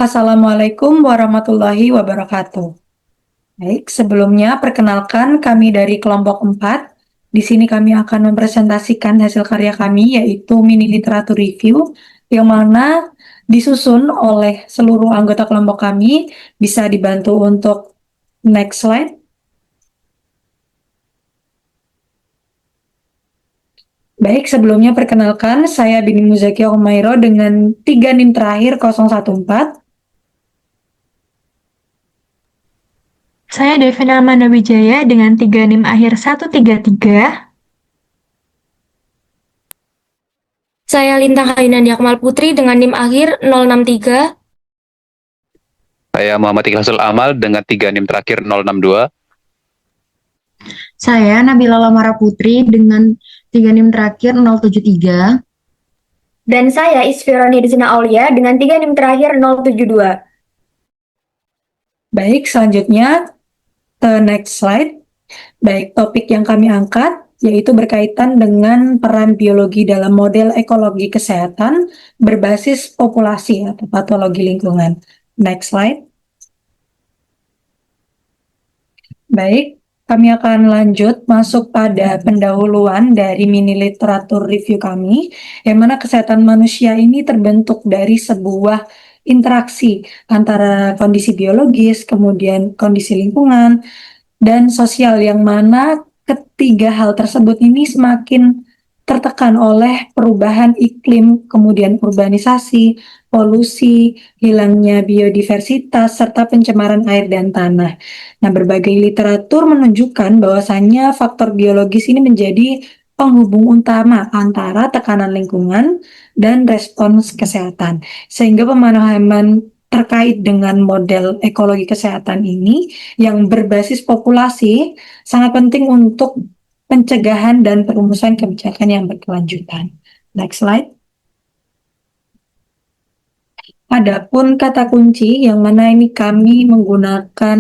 Assalamualaikum warahmatullahi wabarakatuh. Baik, sebelumnya perkenalkan kami dari kelompok 4. Di sini kami akan mempresentasikan hasil karya kami yaitu mini literatur review yang mana disusun oleh seluruh anggota kelompok kami. Bisa dibantu untuk next slide. Baik, sebelumnya perkenalkan saya Bini Muzakia Umairo dengan 3 NIM terakhir 014. Saya Devina Amanda Wijaya dengan 3 NIM akhir 133. Saya Lintang Hainandi Akmal Putri dengan NIM akhir 063. Saya Muhammad Ikhlasul Amal dengan 3 NIM terakhir 062. Saya Nabila Lamara Putri dengan 3 NIM terakhir 073. Dan saya Isfirani Dizina Aulia dengan 3 NIM terakhir 072. Baik, selanjutnya next slide. Baik, topik yang kami angkat yaitu berkaitan dengan peran biologi dalam model ekologi kesehatan berbasis populasi atau patologi lingkungan. Next slide. Baik, kami akan lanjut masuk pada pendahuluan dari mini literatur review kami, yang mana kesehatan manusia ini terbentuk dari sebuah interaksi antara kondisi biologis, kemudian kondisi lingkungan, dan sosial, yang mana ketiga hal tersebut ini semakin tertekan oleh perubahan iklim, kemudian urbanisasi, polusi, hilangnya biodiversitas, serta pencemaran air dan tanah. Nah, berbagai literatur menunjukkan bahwasannya faktor biologis ini menjadi penghubung utama antara tekanan lingkungan dan respons kesehatan. Sehingga pemahaman terkait dengan model ekologi kesehatan ini yang berbasis populasi sangat penting untuk pencegahan dan perumusan kebijakan yang berkelanjutan. Next slide. Adapun kata kunci yang mana ini kami menggunakan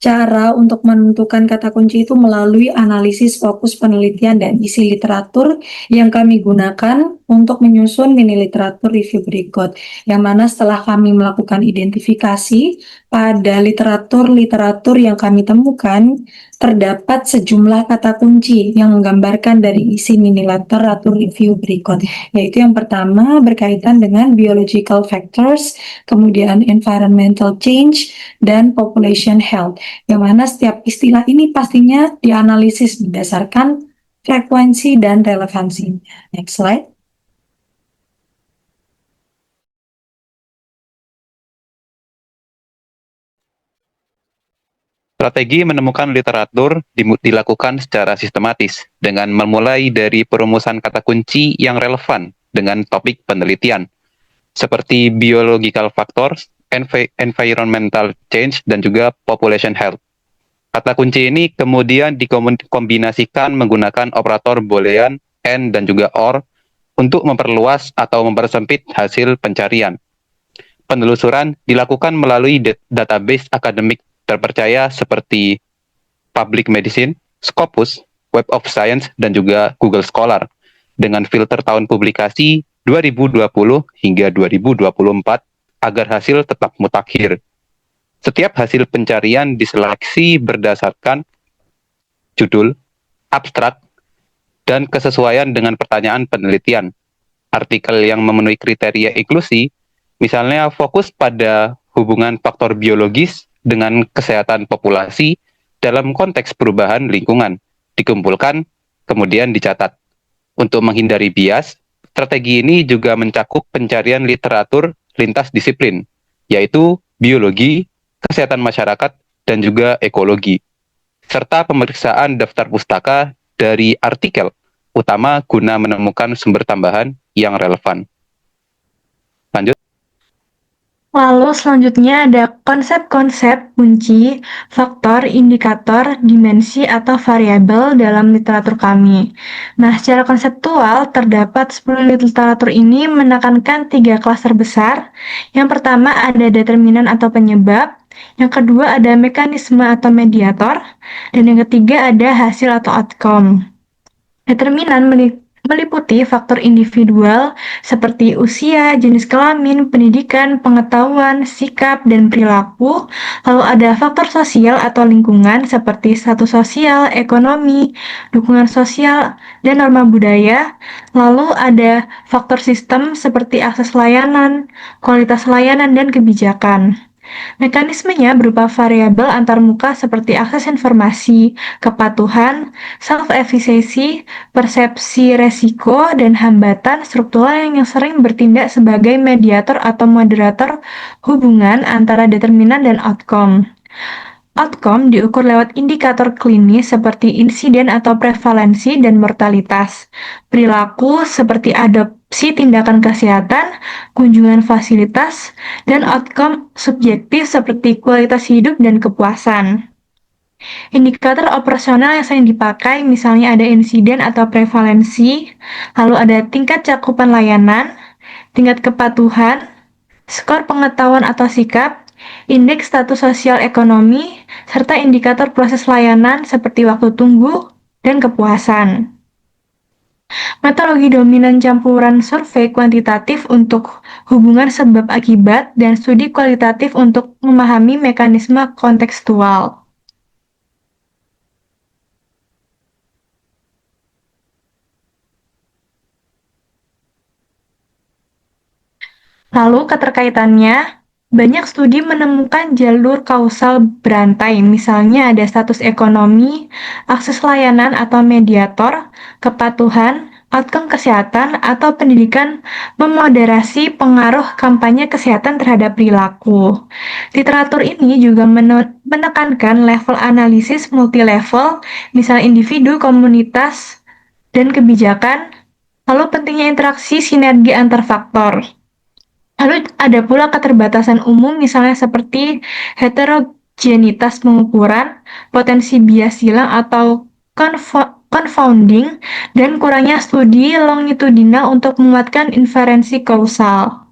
cara untuk menentukan kata kunci itu melalui analisis fokus penelitian dan isi literatur yang kami gunakan untuk menyusun mini literatur review berikut. Yang mana setelah kami melakukan identifikasi pada literatur yang kami temukan, terdapat sejumlah kata kunci yang menggambarkan dari isi mini literatur review berikut. Yaitu yang pertama berkaitan dengan biological factors, kemudian environmental change, dan population health. Yang mana setiap istilah ini pastinya dianalisis berdasarkan frekuensi dan relevansinya. Next slide. Strategi menemukan literatur dilakukan secara sistematis dengan memulai dari perumusan kata kunci yang relevan dengan topik penelitian, seperti biological factors, environmental change, dan juga population health. Kata kunci ini kemudian dikombinasikan menggunakan operator boolean, and, dan juga or untuk memperluas atau mempersempit hasil pencarian. Penelusuran dilakukan melalui database akademik terpercaya seperti Public Medicine, Scopus, Web of Science, dan juga Google Scholar dengan filter tahun publikasi 2020 hingga 2024 agar hasil tetap mutakhir. Setiap hasil pencarian diseleksi berdasarkan judul, abstrak, dan kesesuaian dengan pertanyaan penelitian. Artikel yang memenuhi kriteria inklusi, misalnya fokus pada hubungan faktor biologis dengan kesehatan populasi dalam konteks perubahan lingkungan, dikumpulkan, kemudian dicatat. Untuk menghindari bias, strategi ini juga mencakup pencarian literatur lintas disiplin, yaitu biologi, kesehatan masyarakat, dan juga ekologi, serta pemeriksaan daftar pustaka dari artikel, utama guna menemukan sumber tambahan yang relevan. Lanjut. Lalu selanjutnya ada konsep-konsep kunci, faktor, indikator, dimensi, atau variabel dalam literatur kami. Nah, secara konseptual, terdapat 10 literatur ini menekankan 3 klaster besar. Yang pertama ada determinan atau penyebab, yang kedua ada mekanisme atau mediator, dan yang ketiga ada hasil atau outcome. Determinan meliputi faktor individual seperti usia, jenis kelamin, pendidikan, pengetahuan, sikap, dan perilaku. Lalu ada faktor sosial atau lingkungan seperti status sosial, ekonomi, dukungan sosial, dan norma budaya. Lalu ada faktor sistem seperti akses layanan, kualitas layanan, dan kebijakan. Mekanismenya berupa variabel antarmuka seperti akses informasi, kepatuhan, self-efficacy, persepsi resiko, dan hambatan struktural yang sering bertindak sebagai mediator atau moderator hubungan antara determinan dan outcome. Outcome diukur lewat indikator klinis seperti insiden atau prevalensi dan mortalitas. Perilaku seperti adopsi tindakan kesehatan, kunjungan fasilitas, dan outcome subjektif seperti kualitas hidup dan kepuasan. Indikator operasional yang sering dipakai misalnya ada insiden atau prevalensi, lalu ada tingkat cakupan layanan, tingkat kepatuhan, skor pengetahuan atau sikap, indeks status sosial ekonomi, serta indikator proses layanan seperti waktu tunggu dan kepuasan. Metodologi dominan campuran survei kuantitatif untuk hubungan sebab akibat dan studi kualitatif untuk memahami mekanisme kontekstual. Lalu keterkaitannya, banyak studi menemukan jalur kausal berantai, misalnya ada status ekonomi, akses layanan atau mediator, kepatuhan, outcome kesehatan, atau pendidikan memoderasi pengaruh kampanye kesehatan terhadap perilaku. Literatur ini juga menekankan level analisis multilevel, misalnya individu, komunitas, dan kebijakan, lalu pentingnya interaksi sinergi antar faktor. Lalu ada pula keterbatasan umum misalnya seperti heterogenitas pengukuran, potensi bias silang atau confounding, dan kurangnya studi longitudinal untuk menguatkan inferensi kausal.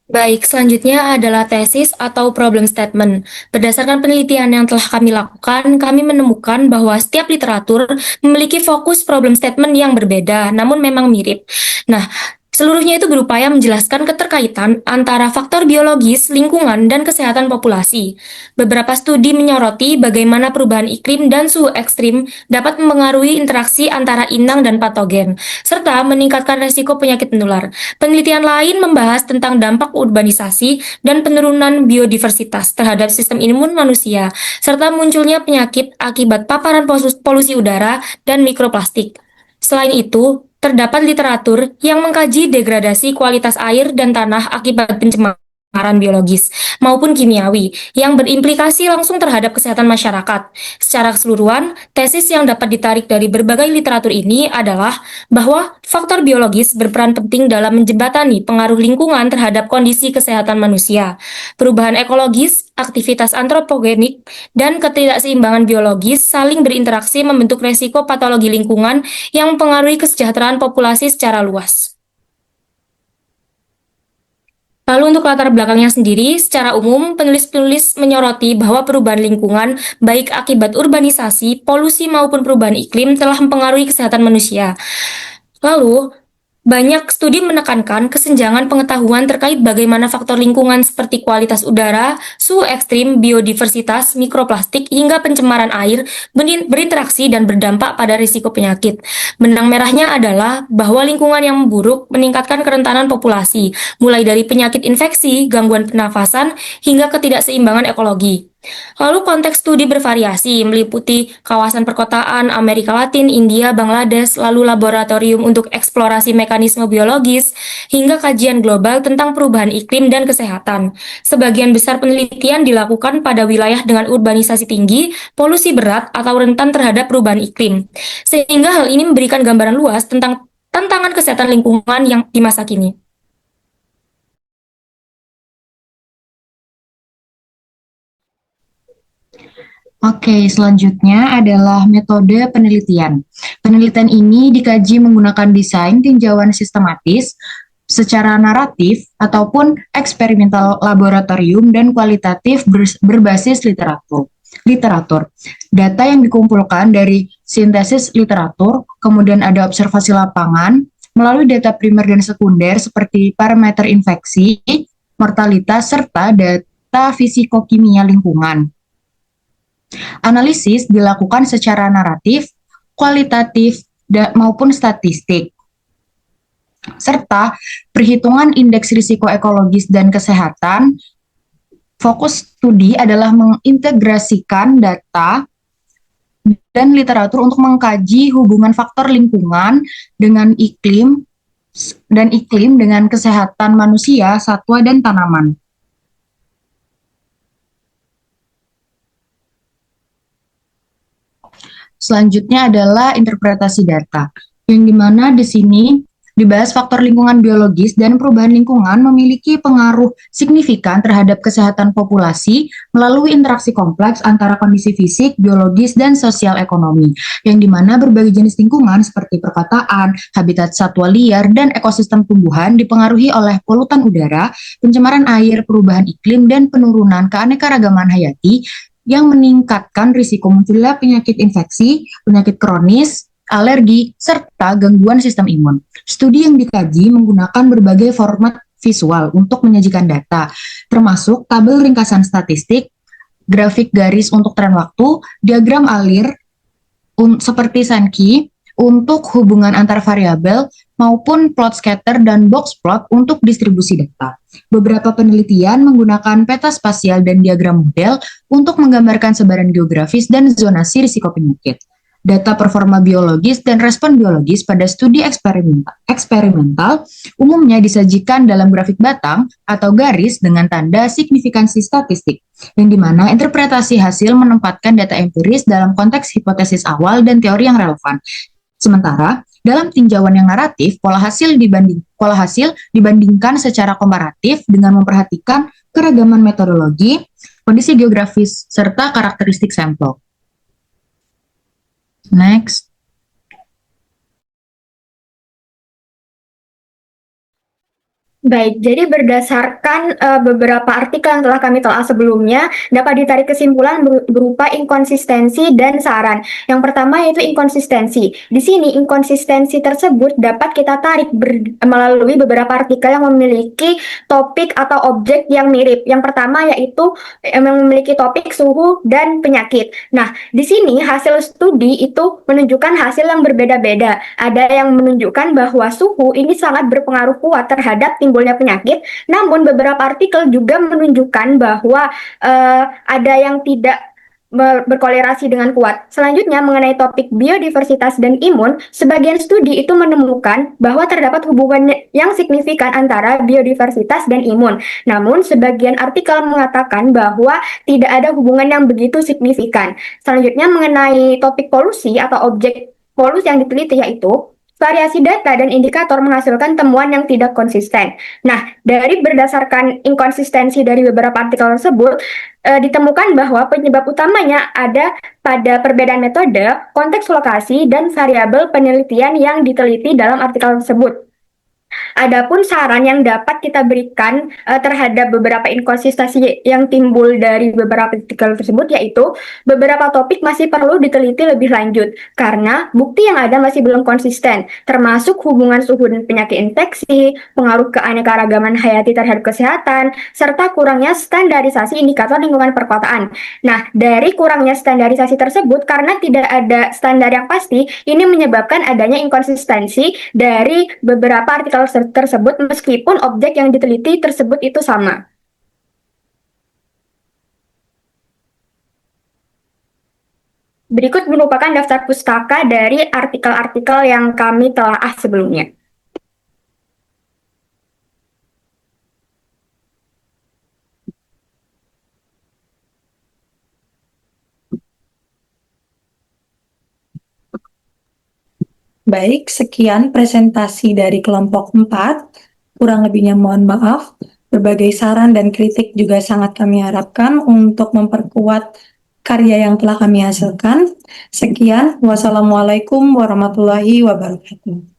Baik, selanjutnya adalah tesis atau problem statement. Berdasarkan penelitian yang telah kami lakukan, kami menemukan bahwa setiap literatur memiliki fokus problem statement yang berbeda, namun memang mirip. Nah, seluruhnya itu berupaya menjelaskan keterkaitan antara faktor biologis, lingkungan, dan kesehatan populasi. Beberapa studi menyoroti bagaimana perubahan iklim dan suhu ekstrim dapat mempengaruhi interaksi antara inang dan patogen, serta meningkatkan resiko penyakit menular. Penelitian lain membahas tentang dampak urbanisasi dan penurunan biodiversitas terhadap sistem imun manusia, serta munculnya penyakit akibat paparan polusi udara dan mikroplastik. Selain itu, terdapat literatur yang mengkaji degradasi kualitas air dan tanah akibat pencemaran biologis maupun kimiawi yang berimplikasi langsung terhadap kesehatan masyarakat. Secara keseluruhan, tesis yang dapat ditarik dari berbagai literatur ini adalah bahwa faktor biologis berperan penting dalam menjembatani pengaruh lingkungan terhadap kondisi kesehatan manusia. Perubahan ekologis, aktivitas antropogenik, dan ketidakseimbangan biologis saling berinteraksi membentuk resiko patologi lingkungan yang mempengaruhi kesejahteraan populasi secara luas. Lalu untuk latar belakangnya sendiri, secara umum penulis-penulis menyoroti bahwa perubahan lingkungan, baik akibat urbanisasi, polusi maupun perubahan iklim telah mempengaruhi kesehatan manusia. Lalu, banyak studi menekankan kesenjangan pengetahuan terkait bagaimana faktor lingkungan seperti kualitas udara, suhu ekstrim, biodiversitas, mikroplastik, hingga pencemaran air berinteraksi dan berdampak pada risiko penyakit. Benang merahnya adalah bahwa lingkungan yang memburuk meningkatkan kerentanan populasi, mulai dari penyakit infeksi, gangguan pernafasan, hingga ketidakseimbangan ekologi. Lalu konteks studi bervariasi, meliputi kawasan perkotaan, Amerika Latin, India, Bangladesh, lalu laboratorium untuk eksplorasi mekanisme biologis, hingga kajian global tentang perubahan iklim dan kesehatan. Sebagian besar penelitian dilakukan pada wilayah dengan urbanisasi tinggi, polusi berat, atau rentan terhadap perubahan iklim. Sehingga hal ini memberikan gambaran luas tentang tantangan kesehatan lingkungan yang di masa kini. Oke, selanjutnya adalah metode penelitian. Penelitian ini dikaji menggunakan desain tinjauan sistematis, secara naratif, ataupun eksperimental laboratorium dan kualitatif berbasis literatur. literatur. Data yang dikumpulkan dari sintesis literatur, kemudian ada observasi lapangan, melalui data primer dan sekunder seperti parameter infeksi, mortalitas, serta data fisikokimia lingkungan. Analisis dilakukan secara naratif, kualitatif, maupun statistik, serta perhitungan indeks risiko ekologis dan kesehatan. Fokus studi adalah mengintegrasikan data dan literatur untuk mengkaji hubungan faktor lingkungan dengan iklim dengan kesehatan manusia, satwa, dan tanaman. Selanjutnya adalah interpretasi data, yang dimana di sini dibahas faktor lingkungan biologis dan perubahan lingkungan memiliki pengaruh signifikan terhadap kesehatan populasi melalui interaksi kompleks antara kondisi fisik, biologis, dan sosial ekonomi, yang dimana berbagai jenis lingkungan seperti perkotaan, habitat satwa liar, dan ekosistem tumbuhan dipengaruhi oleh polutan udara, pencemaran air, perubahan iklim, dan penurunan keanekaragaman hayati yang meningkatkan risiko munculnya penyakit infeksi, penyakit kronis, alergi, serta gangguan sistem imun. Studi yang dikaji menggunakan berbagai format visual untuk menyajikan data, termasuk tabel ringkasan statistik, grafik garis untuk tren waktu, diagram alir seperti Sankey untuk hubungan antar variabel, maupun plot scatter dan box plot untuk distribusi data. Beberapa penelitian menggunakan peta spasial dan diagram model untuk menggambarkan sebaran geografis dan zonasi risiko penyakit. Data performa biologis dan respon biologis pada studi eksperimental umumnya disajikan dalam grafik batang atau garis dengan tanda signifikansi statistik, yang dimana interpretasi hasil menempatkan data empiris dalam konteks hipotesis awal dan teori yang relevan. Sementara, dalam tinjauan yang naratif, pola hasil dibandingkan secara komparatif dengan memperhatikan keragaman metodologi, kondisi geografis, serta karakteristik sampel. Next. Baik, jadi berdasarkan beberapa artikel yang telah kami telah sebelumnya, dapat ditarik kesimpulan berupa inkonsistensi dan saran. Yang pertama yaitu inkonsistensi. Di sini inkonsistensi tersebut dapat kita tarik melalui beberapa artikel yang memiliki topik atau objek yang mirip. Yang pertama yaitu memiliki topik suhu dan penyakit. Nah, di sini hasil studi itu menunjukkan hasil yang berbeda-beda. Ada yang menunjukkan bahwa suhu ini sangat berpengaruh kuat terhadap timbulnya penyakit, namun beberapa artikel juga menunjukkan bahwa ada yang tidak berkolerasi dengan kuat. Selanjutnya mengenai topik biodiversitas dan imun, sebagian studi itu menemukan bahwa terdapat hubungan yang signifikan antara biodiversitas dan imun. Namun sebagian artikel mengatakan bahwa tidak ada hubungan yang begitu signifikan. Selanjutnya mengenai topik polusi atau objek polusi yang diteliti yaitu variasi data dan indikator menghasilkan temuan yang tidak konsisten. Nah, dari berdasarkan inkonsistensi dari beberapa artikel tersebut, ditemukan bahwa penyebab utamanya ada pada perbedaan metode, konteks lokasi, dan variabel penelitian yang diteliti dalam artikel tersebut. Adapun saran yang dapat kita berikan terhadap beberapa inkonsistensi yang timbul dari beberapa artikel tersebut yaitu beberapa topik masih perlu diteliti lebih lanjut karena bukti yang ada masih belum konsisten, termasuk hubungan suhu dan penyakit infeksi, pengaruh keanekaragaman hayati terhadap kesehatan, serta kurangnya standarisasi indikator lingkungan perkotaan. Nah, dari kurangnya standarisasi tersebut karena tidak ada standar yang pasti, ini menyebabkan adanya inkonsistensi dari beberapa artikel tersebut meskipun objek yang diteliti tersebut itu sama. Berikut merupakan daftar pustaka dari artikel-artikel yang kami telah sebelumnya. Baik, sekian presentasi dari kelompok 4. Kurang lebihnya mohon maaf. Berbagai saran dan kritik juga sangat kami harapkan untuk memperkuat karya yang telah kami hasilkan. Sekian, wassalamualaikum warahmatullahi wabarakatuh.